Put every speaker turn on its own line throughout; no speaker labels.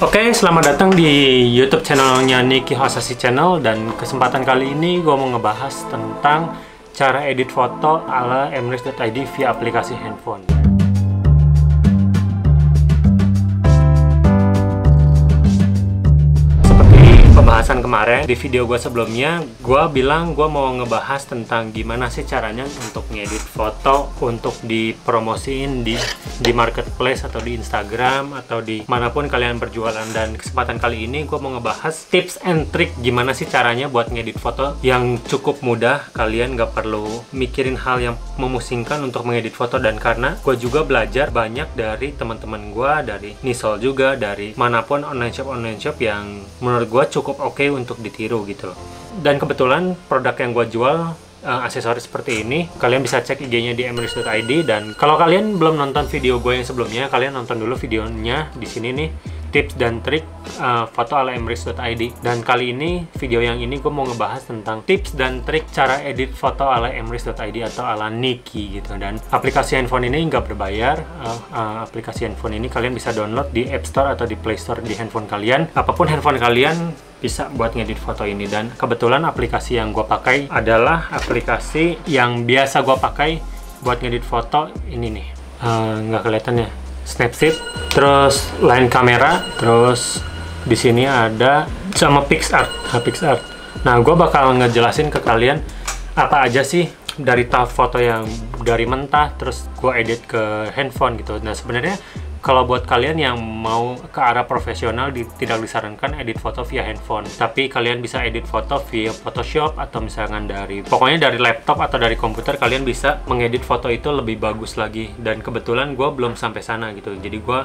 Oke, selamat datang di YouTube channelnya Niki Hasashi Channel, dan kesempatan kali ini gue mau ngebahas tentang cara edit foto ala emrys.id via aplikasi handphone. Pembahasan kemarin di video gue sebelumnya, gue bilang gue mau ngebahas tentang gimana sih caranya untuk ngedit foto untuk dipromosiin di marketplace atau di Instagram atau di manapun kalian berjualan. Dan kesempatan kali ini gue mau ngebahas tips and trick gimana sih caranya buat ngedit foto yang cukup mudah. Kalian gak perlu mikirin hal yang memusingkan untuk mengedit foto, dan karena gue juga belajar banyak dari teman-teman gue, dari Nisol juga, dari manapun online shop yang menurut gue cukup oke untuk ditiru gitu. Dan kebetulan produk yang gue jual aksesoris seperti ini, kalian bisa cek IG-nya di emrys.id. Dan kalau kalian belum nonton video gue yang sebelumnya, kalian nonton dulu videonya di sini nih, tips dan trik foto ala emrys.id. Dan kali ini, video yang ini gue mau ngebahas tentang tips dan trik cara edit foto ala emrys.id atau ala Niki gitu. Dan aplikasi handphone ini nggak berbayar. Aplikasi handphone ini kalian bisa download di App Store atau di Play Store di handphone kalian. Apapun handphone kalian bisa buat ngedit foto ini. Dan kebetulan aplikasi yang gue pakai adalah aplikasi yang biasa gue pakai buat ngedit foto ini nih. Nggak kelihatan ya, Snapseed, terus line kamera, terus di sini ada sama PicsArt. Nah, gue bakal ngejelasin ke kalian apa aja sih dari foto yang dari mentah terus gue edit ke handphone gitu. Nah, sebenarnya kalau buat kalian yang mau ke arah profesional, tidak disarankan edit foto via handphone, tapi kalian bisa edit foto via Photoshop atau misalkan pokoknya dari laptop atau dari komputer, kalian bisa mengedit foto itu lebih bagus lagi. Dan kebetulan gue belum sampai sana gitu, jadi gue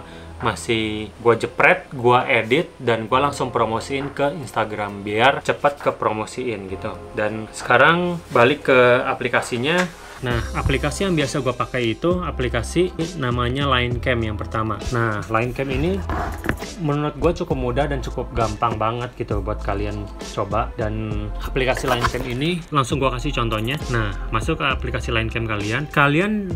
jepret, gue edit, dan gue langsung promosiin ke Instagram biar cepat ke promosiin gitu. Dan sekarang balik ke aplikasinya. Nah, aplikasi yang biasa gue pakai itu aplikasi namanya LineCam yang pertama. Nah, LineCam ini menurut gue cukup mudah dan cukup gampang banget gitu buat kalian coba. Dan aplikasi LineCam ini langsung gue kasih contohnya. Nah, masuk ke aplikasi LineCam kalian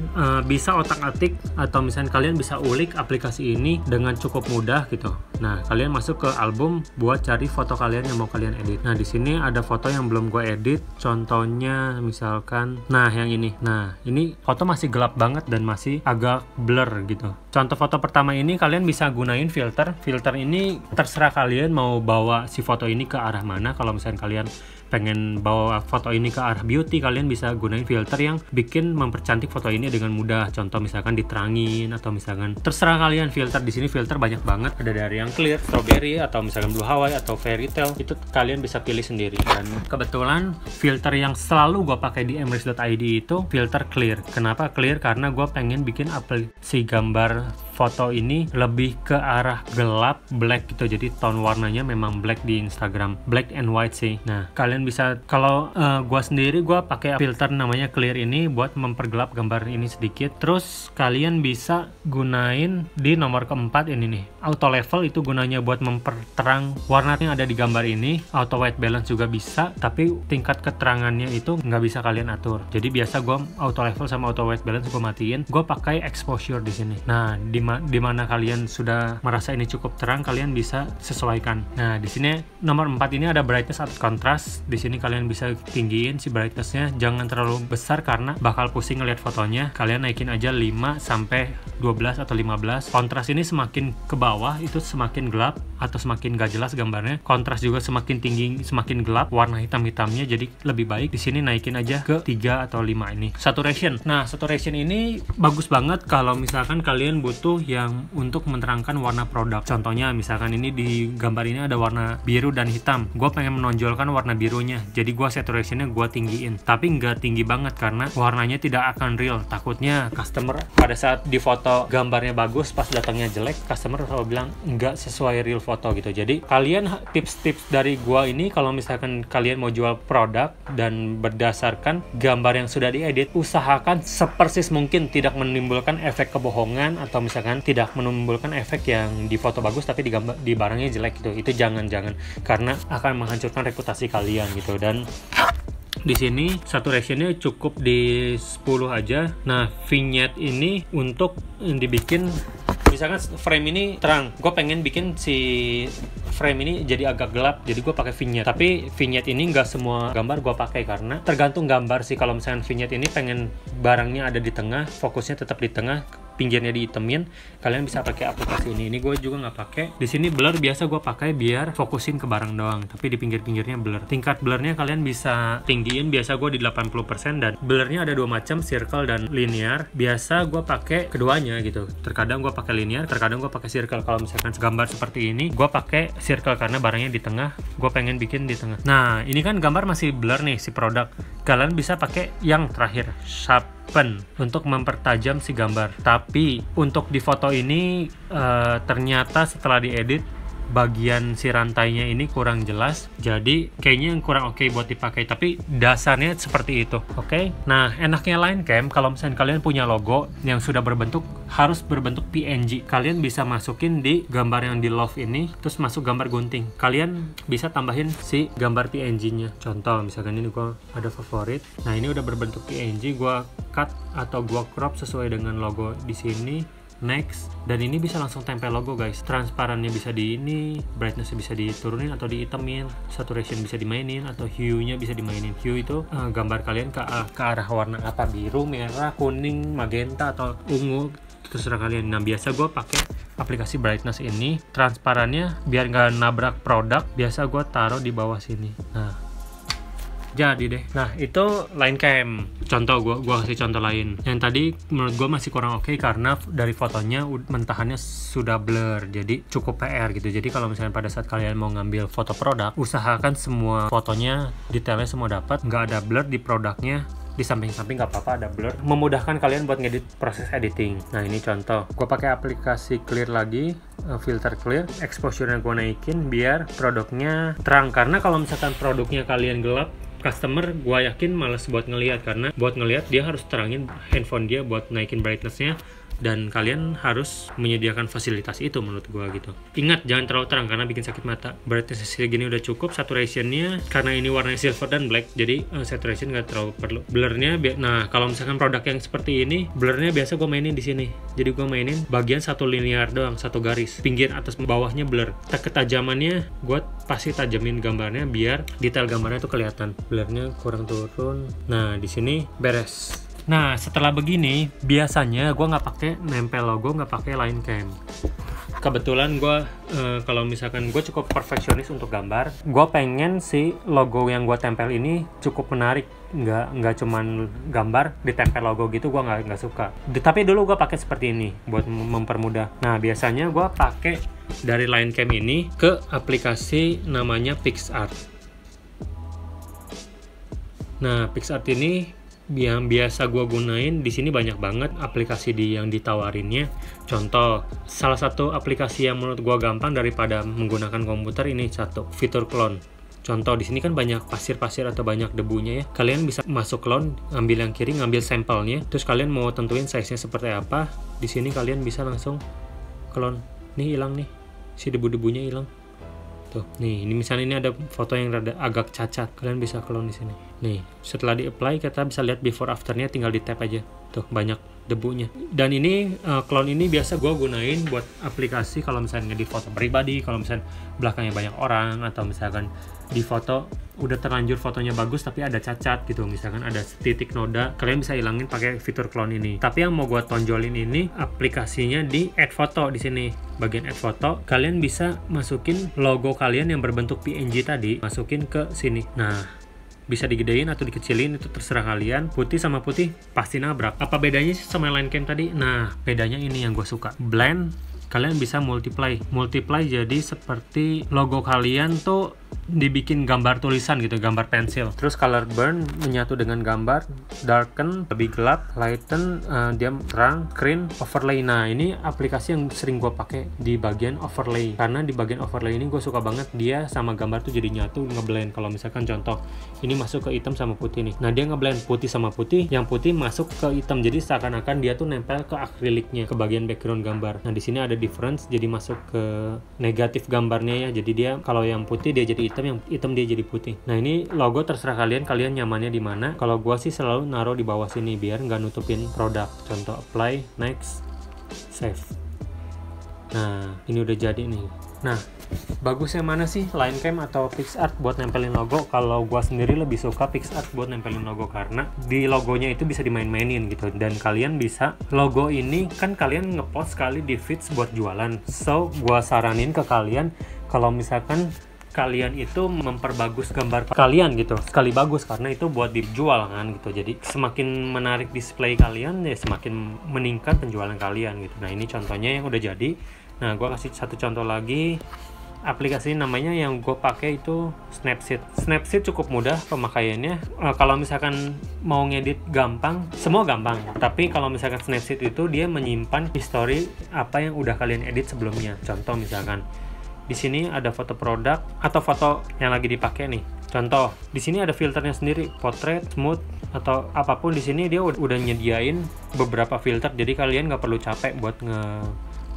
bisa otak-atik atau misalnya kalian bisa ulik aplikasi ini dengan cukup mudah gitu. Nah, kalian masuk ke album buat cari foto kalian yang mau kalian edit. Nah, di sini ada foto yang belum gue edit. Contohnya misalkan, nah yang ini. Nah, ini foto masih gelap banget dan masih agak blur gitu. Contoh foto pertama ini kalian bisa gunain filter. Filter ini terserah kalian mau bawa si foto ini ke arah mana. Kalau misalnya kalian pengen bawa foto ini ke arah beauty, kalian bisa gunain filter yang bikin mempercantik foto ini dengan mudah. Contoh misalkan diterangin atau misalkan terserah kalian filter. Di sini filter banyak banget, ada dari yang clear, strawberry, atau misalkan blue Hawaii atau fairy tale. Itu kalian bisa pilih sendiri. Dan kebetulan filter yang selalu gue pakai di emrys.id itu filter clear. Kenapa clear? Karena gue pengen bikin si gambar foto ini lebih ke arah gelap, black gitu. Jadi tone warnanya memang black di Instagram, black and white sih. Nah, kalian bisa, kalau gua sendiri gua pakai filter namanya clear ini buat mempergelap gambar ini sedikit. Terus kalian bisa gunain di nomor keempat ini nih, auto level. Itu gunanya buat memperterang warna yang ada di gambar ini. Auto white balance juga bisa, tapi tingkat keterangannya itu nggak bisa kalian atur. Jadi biasa gua auto level sama auto white balance gua matiin. Gua pakai exposure di sini. Nah, di mana kalian sudah merasa ini cukup terang, kalian bisa sesuaikan. Nah, di sini nomor 4 ini ada brightness atau contrast. Di sini kalian bisa tinggiin si brightnessnya, jangan terlalu besar karena bakal pusing ngeliat fotonya. Kalian naikin aja 5 sampai 12 atau 15. Kontras ini semakin ke bawah itu semakin gelap atau semakin gak jelas gambarnya. Kontras juga semakin tinggi semakin gelap warna hitam-hitamnya, jadi lebih baik di sini naikin aja ke 3 atau 5 ini. Saturation. Nah, saturation ini bagus banget kalau misalkan kalian butuh yang untuk menerangkan warna produk. Contohnya misalkan ini di gambar ini ada warna biru dan hitam. Gue pengen menonjolkan warna birunya, jadi gue saturationnya gue tinggiin, tapi nggak tinggi banget karena warnanya tidak akan real. Takutnya customer pada saat di foto gambarnya bagus, pas datangnya jelek, customer selalu bilang nggak sesuai real foto gitu. Jadi kalian, tips-tips dari gue ini, kalau misalkan kalian mau jual produk dan berdasarkan gambar yang sudah diedit, usahakan sepersis mungkin tidak menimbulkan efek kebohongan atau misalkan tidak menimbulkan efek yang di foto bagus tapi di barangnya jelek gitu. Itu jangan karena akan menghancurkan reputasi kalian gitu. Dan di sini saturationnya cukup di 10 aja. Nah, vignette ini untuk dibikin misalkan frame ini terang, gue pengen bikin si frame ini jadi agak gelap, jadi gue pakai vignette. Tapi vignette ini nggak semua gambar gue pakai karena tergantung gambar sih. Kalau misalkan vignette ini pengen barangnya ada di tengah, fokusnya tetap di tengah, pinggirnya dihitemin, kalian bisa pakai aplikasi ini. Ini gue juga nggak pakai. Di sini blur biasa gue pakai biar fokusin ke barang doang, tapi di pinggir-pinggirnya blur. Tingkat blurnya kalian bisa tinggiin, biasa gue di 80%, dan blurnya ada dua macam, circle dan linear. Biasa gue pakai keduanya gitu. Terkadang gue pakai linear, terkadang gue pakai circle. Kalau misalkan gambar seperti ini, gue pakai circle karena barangnya di tengah, gue pengen bikin di tengah. Nah, ini kan gambar masih blur nih si produk. Kalian bisa pakai yang terakhir, sharpen, untuk mempertajam si gambar. Tapi untuk di foto ini ternyata setelah diedit bagian si rantainya ini kurang jelas, jadi kayaknya yang kurang oke buat dipakai, tapi dasarnya seperti itu. Oke. Nah, enaknya line cam kalau misalnya kalian punya logo yang sudah berbentuk, harus berbentuk PNG. Kalian bisa masukin di gambar yang di love ini, terus masuk gambar gunting. Kalian bisa tambahin si gambar PNG-nya. Contoh, misalkan ini gua ada favorit. Nah, ini udah berbentuk PNG, gua cut atau gua crop sesuai dengan logo di sini. Next, dan ini bisa langsung tempel logo guys. Transparannya bisa di ini, brightness bisa diturunin atau dihitemin, saturation bisa dimainin, atau hue-nya bisa dimainin. Hue itu gambar kalian ke arah warna apa, biru, merah, kuning, magenta, atau ungu, terserah kalian. Nah, biasa gue pakai aplikasi brightness ini. Transparannya biar nggak nabrak produk, biasa gue taruh di bawah sini. Nah, jadi deh. Nah, itu line cam. Contoh, gua kasih contoh lain. Yang tadi menurut gua masih kurang oke karena dari fotonya mentahannya sudah blur, jadi cukup PR gitu. Jadi kalau misalnya pada saat kalian mau ngambil foto produk, usahakan semua fotonya detailnya semua dapat, nggak ada blur di produknya. Di samping-samping nggak apa-apa ada blur, memudahkan kalian buat ngedit proses editing. Nah, ini contoh, gue pakai aplikasi clear lagi, filter clear, exposure-nya gue naikin biar produknya terang. Karena kalau misalkan produknya kalian gelap, customer gue yakin males buat ngelihat, karena buat ngelihat dia harus terangin handphone dia buat naikin brightness-nya, dan kalian harus menyediakan fasilitas itu menurut gua gitu. Ingat, jangan terlalu terang karena bikin sakit mata. Brightness segini udah cukup. Saturationnya karena ini warnanya silver dan black, jadi saturation nggak terlalu perlu. Blurnya, nah kalau misalkan produk yang seperti ini, blurnya biasa gua mainin di sini. Jadi gua mainin bagian satu linear doang, satu garis, pinggir atas bawahnya blur. Ketajamannya gua pasti tajamin gambarnya biar detail gambarnya tuh kelihatan. Blurnya kurang turun. Nah, di sini beres. Nah, setelah begini, biasanya gue nggak pakai nempel logo, nggak pakai line cam. Kebetulan gue, kalau misalkan gue cukup perfeksionis untuk gambar, gue pengen si logo yang gue tempel ini cukup menarik. Nggak cuman gambar ditempel logo gitu, gue nggak suka. Tapi dulu gue pakai seperti ini buat mempermudah. Nah, biasanya gue pakai dari line cam ini ke aplikasi namanya PicsArt. Nah, PicsArt ini yang biasa gue gunain, di sini banyak banget aplikasi yang ditawarinnya. Contoh, salah satu aplikasi yang menurut gue gampang daripada menggunakan komputer ini satu, fitur clone. Contoh, di sini kan banyak pasir-pasir atau banyak debunya ya. Kalian bisa masuk clone, ambil yang kiri, ngambil sampelnya, terus kalian mau tentuin size-nya seperti apa. Di sini kalian bisa langsung clone. Nih hilang nih, si debu-debunya hilang. Tuh, nih, ini misalnya ini ada foto yang rada agak cacat, kalian bisa clone di sini. Nih, setelah di-apply kita bisa lihat before afternya, tinggal di tap aja. Tuh, banyak debunya. Dan ini clone ini biasa gue gunain buat aplikasi kalau misalnya di foto pribadi, kalau misalnya belakangnya banyak orang, atau misalkan di foto udah terlanjur fotonya bagus tapi ada cacat gitu, misalkan ada titik noda, kalian bisa hilangin pakai fitur clone ini. Tapi yang mau gue tonjolin ini aplikasinya di add photo. Di sini bagian add photo, kalian bisa masukin logo kalian yang berbentuk PNG tadi, masukin ke sini. Nah, bisa digedein atau dikecilin, itu terserah kalian. Putih sama putih pasti nabrak. Apa bedanya sih sama line cam tadi? Nah, bedanya ini yang gue suka. Blend, kalian bisa multiply jadi seperti logo kalian tuh dibikin gambar tulisan gitu, gambar pensil. Terus color burn menyatu dengan gambar, darken lebih gelap, lighten dia terang, screen, overlay. Nah, ini aplikasi yang sering gue pakai di bagian overlay, karena di bagian overlay ini gue suka banget dia sama gambar tuh jadi nyatu, ngeblend. Kalau misalkan contoh ini masuk ke hitam sama putih nih, nah dia ngeblend putih sama putih, yang putih masuk ke hitam, jadi seakan-akan dia tuh nempel ke akriliknya, ke bagian background gambar. Nah, di sini ada difference, jadi masuk ke negatif gambarnya ya. Jadi dia kalau yang putih dia jadi hitam, yang hitam dia jadi putih. Nah, ini logo terserah kalian nyamannya di mana. Kalau gua sih selalu naruh di bawah sini biar nggak nutupin produk. Contoh, apply, next, save. Nah, ini udah jadi nih. Nah, bagus yang mana sih, Linecam atau PicsArt buat nempelin logo? Kalau gua sendiri lebih suka PicsArt buat nempelin logo, karena di logonya itu bisa dimain-mainin gitu. Dan kalian bisa, logo ini kan kalian ngepost sekali di feeds buat jualan. So, gua saranin ke kalian kalau misalkan kalian itu memperbagus gambar kalian gitu, sekali bagus, karena itu buat dijual kan gitu. Jadi semakin menarik display kalian ya semakin meningkat penjualan kalian gitu. Nah, ini contohnya yang udah jadi. Nah, gua kasih satu contoh lagi. Aplikasi namanya yang gue pakai itu Snapseed. Snapseed cukup mudah pemakaiannya. Kalau misalkan mau ngedit gampang, semua gampang. Tapi kalau misalkan Snapseed itu dia menyimpan history apa yang udah kalian edit sebelumnya. Contoh misalkan di sini ada foto produk atau foto yang lagi dipakai nih. Contoh, di sini ada filternya sendiri, portrait, smooth, atau apapun. Di sini dia udah nyediain beberapa filter, jadi kalian nggak perlu capek buat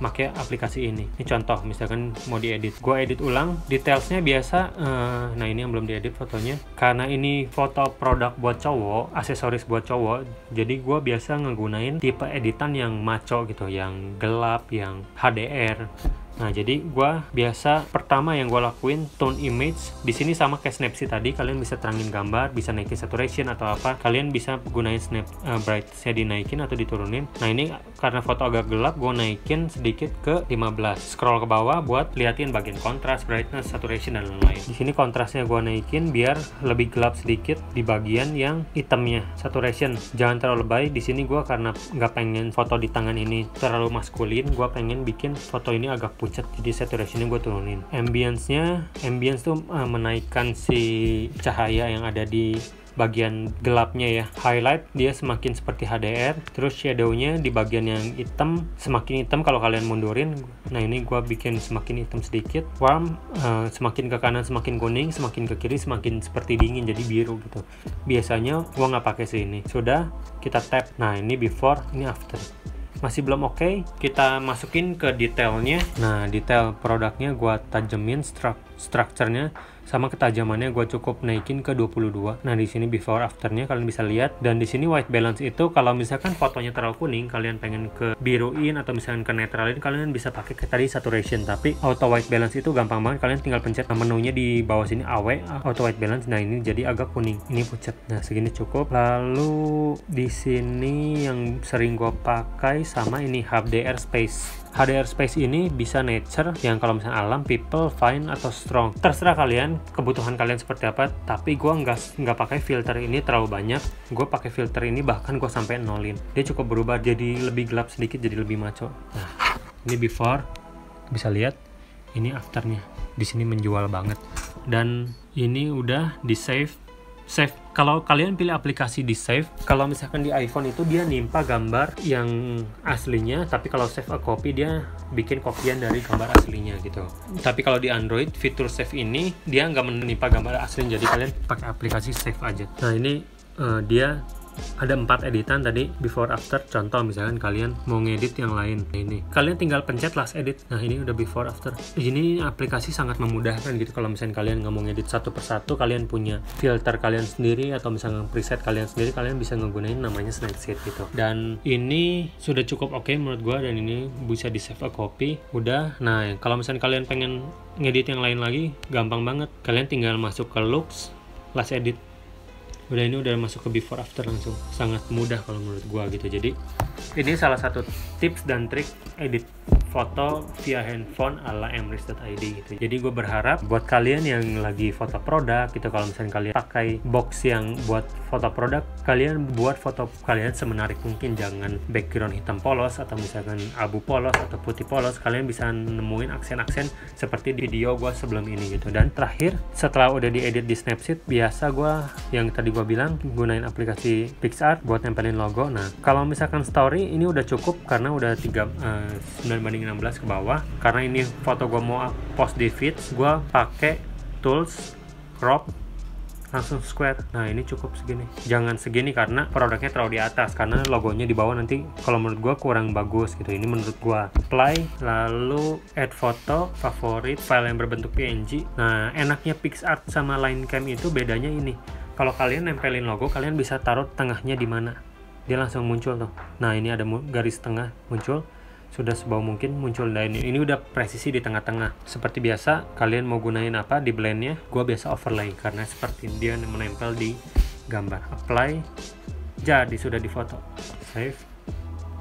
pakai aplikasi ini. Ini contoh, misalkan mau diedit, gue edit ulang, detailsnya biasa. Nah, ini yang belum diedit fotonya, karena ini foto produk buat cowok, aksesoris buat cowok, jadi gue biasa ngegunain tipe editan yang maco gitu, yang gelap, yang HDR. Nah, jadi gua biasa pertama yang gua lakuin tone image. Di sini sama kayak Snapseed tadi, kalian bisa terangin gambar, bisa naikin saturation atau apa. Kalian bisa gunain brightness-nya dinaikin atau diturunin. Nah, ini karena foto agak gelap, gua naikin sedikit ke 15. Scroll ke bawah buat liatin bagian kontras, brightness, saturation dan lain-lain. Di sini kontrasnya gua naikin biar lebih gelap sedikit di bagian yang hitamnya. Saturation jangan terlalu lebay. Di sini gua karena nggak pengen foto di tangan ini terlalu maskulin, gua pengen bikin foto ini agak pucat, jadi saturationnya gue turunin. Ambience tuh menaikkan si cahaya yang ada di bagian gelapnya ya. Highlight dia semakin seperti HDR, terus shadownya di bagian yang hitam semakin hitam kalau kalian mundurin. Nah, ini gue bikin semakin hitam sedikit. Warm semakin ke kanan semakin kuning, semakin ke kiri semakin seperti dingin, jadi biru gitu. Biasanya gue nggak pakai sini. Sudah, kita tap. Nah, ini before, ini after. Masih belum oke, kita masukin ke detailnya. Nah, detail produknya gua tajemin, structure-nya sama ketajamannya gua cukup naikin ke 22. Nah, di sini before afternya kalian bisa lihat. Dan di sini white balance itu kalau misalkan fotonya terlalu kuning, kalian pengen ke biruin atau misalkan ke netralin, kalian bisa pakai kayak tadi saturation. Tapi auto white balance itu gampang banget, kalian tinggal pencet menunya di bawah sini auto white balance. Nah, ini jadi agak kuning, ini pucat. Nah, segini cukup. Lalu di sini yang sering gua pakai sama ini HDR space. HDR space ini bisa nature, yang kalau misalnya alam, people, fine, atau strong. Terserah kalian, kebutuhan kalian seperti apa. Tapi gue nggak pakai filter ini terlalu banyak. Gue pakai filter ini bahkan gue sampai nolin. Dia cukup berubah jadi lebih gelap sedikit, jadi lebih maco. Nah, ini before, bisa lihat. Ini afternya. Di sini menjual banget. Dan ini udah di save. Kalau kalian pilih aplikasi di save, kalau misalkan di iPhone itu dia nimpa gambar yang aslinya, tapi kalau save a copy dia bikin kopian dari gambar aslinya gitu. Tapi kalau di Android, fitur save ini dia nggak menimpa gambar asli, jadi kalian pakai aplikasi save aja. Nah, ini dia ada 4 editan tadi, before after. Contoh misalkan kalian mau ngedit yang lain, ini kalian tinggal pencet last edit. Nah, ini udah before after. Ini aplikasi sangat memudahkan gitu. Kalau misalkan kalian nggak mau ngedit satu persatu, kalian punya filter kalian sendiri atau misalkan preset kalian sendiri, kalian bisa ngegunain namanya Snapseed gitu. Dan ini sudah cukup oke menurut gua, dan ini bisa di save a copy. Udah. Nah, kalau misalkan kalian pengen ngedit yang lain lagi, gampang banget. Kalian tinggal masuk ke looks, last edit. Udah, ini udah masuk ke before after langsung. Sangat mudah kalau menurut gua gitu. Jadi ini salah satu tips dan trik edit foto via handphone ala emrys.id gitu. Jadi gue berharap buat kalian yang lagi foto produk gitu, kalau misalnya kalian pakai box yang buat foto produk, kalian buat foto kalian semenarik mungkin. Jangan background hitam polos atau misalkan abu polos atau putih polos. Kalian bisa nemuin aksen-aksen seperti di video gue sebelum ini gitu. Dan terakhir, setelah udah diedit di Snapseed, biasa gue yang tadi gue bilang gunain aplikasi PicsArt buat nempelin logo. Nah, kalau misalkan story ini udah cukup karena udah 9:16 ke bawah. Karena ini foto gue mau post di feeds, gue pakai tools crop langsung square. Nah, ini cukup segini. Jangan segini karena produknya terlalu di atas, karena logonya di bawah nanti kalau menurut gue kurang bagus gitu. Ini menurut gue. Apply, lalu add foto, favorit, file yang berbentuk PNG. Nah, enaknya PicsArt sama Linecam itu bedanya ini. Kalau kalian nempelin logo, kalian bisa taruh tengahnya di mana. Dia langsung muncul tuh. Nah, ini ada garis tengah muncul. sudah sebau mungkin muncul dan ini udah presisi di tengah-tengah. Seperti biasa, kalian mau gunain apa di blendnya, gua biasa overlay karena seperti dia menempel di gambar. Apply, jadi sudah difoto. Save,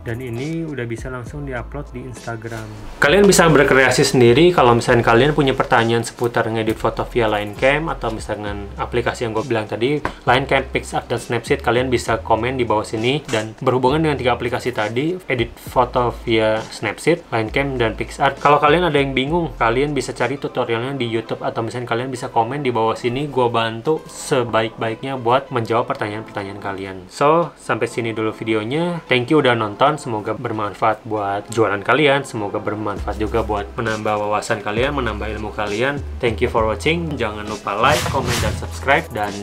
dan ini udah bisa langsung diupload di Instagram. Kalian bisa berkreasi sendiri kalau misalnya kalian punya pertanyaan seputar ngedit foto via Line Cam atau misalnya aplikasi yang gue bilang tadi, Line Cam, PicsArt, dan Snapseed, kalian bisa komen di bawah sini. Dan berhubungan dengan 3 aplikasi tadi, edit foto via Snapseed, Line Cam, dan PicsArt. Kalau kalian ada yang bingung, kalian bisa cari tutorialnya di YouTube atau misalnya kalian bisa komen di bawah sini. Gue bantu sebaik-baiknya buat menjawab pertanyaan-pertanyaan kalian. So, sampai sini dulu videonya. Thank you udah nonton. Semoga bermanfaat buat jualan kalian, semoga bermanfaat juga buat menambah wawasan kalian, menambah ilmu kalian. Thank you for watching. Jangan lupa like, comment, dan subscribe, dan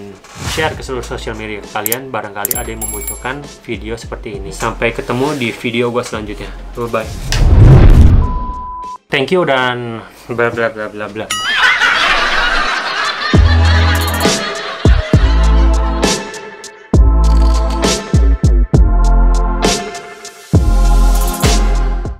share ke seluruh sosial media kalian. Barangkali ada yang membutuhkan video seperti ini. Sampai ketemu di video gue selanjutnya. Bye bye. Thank you dan bla bla bla bla bla.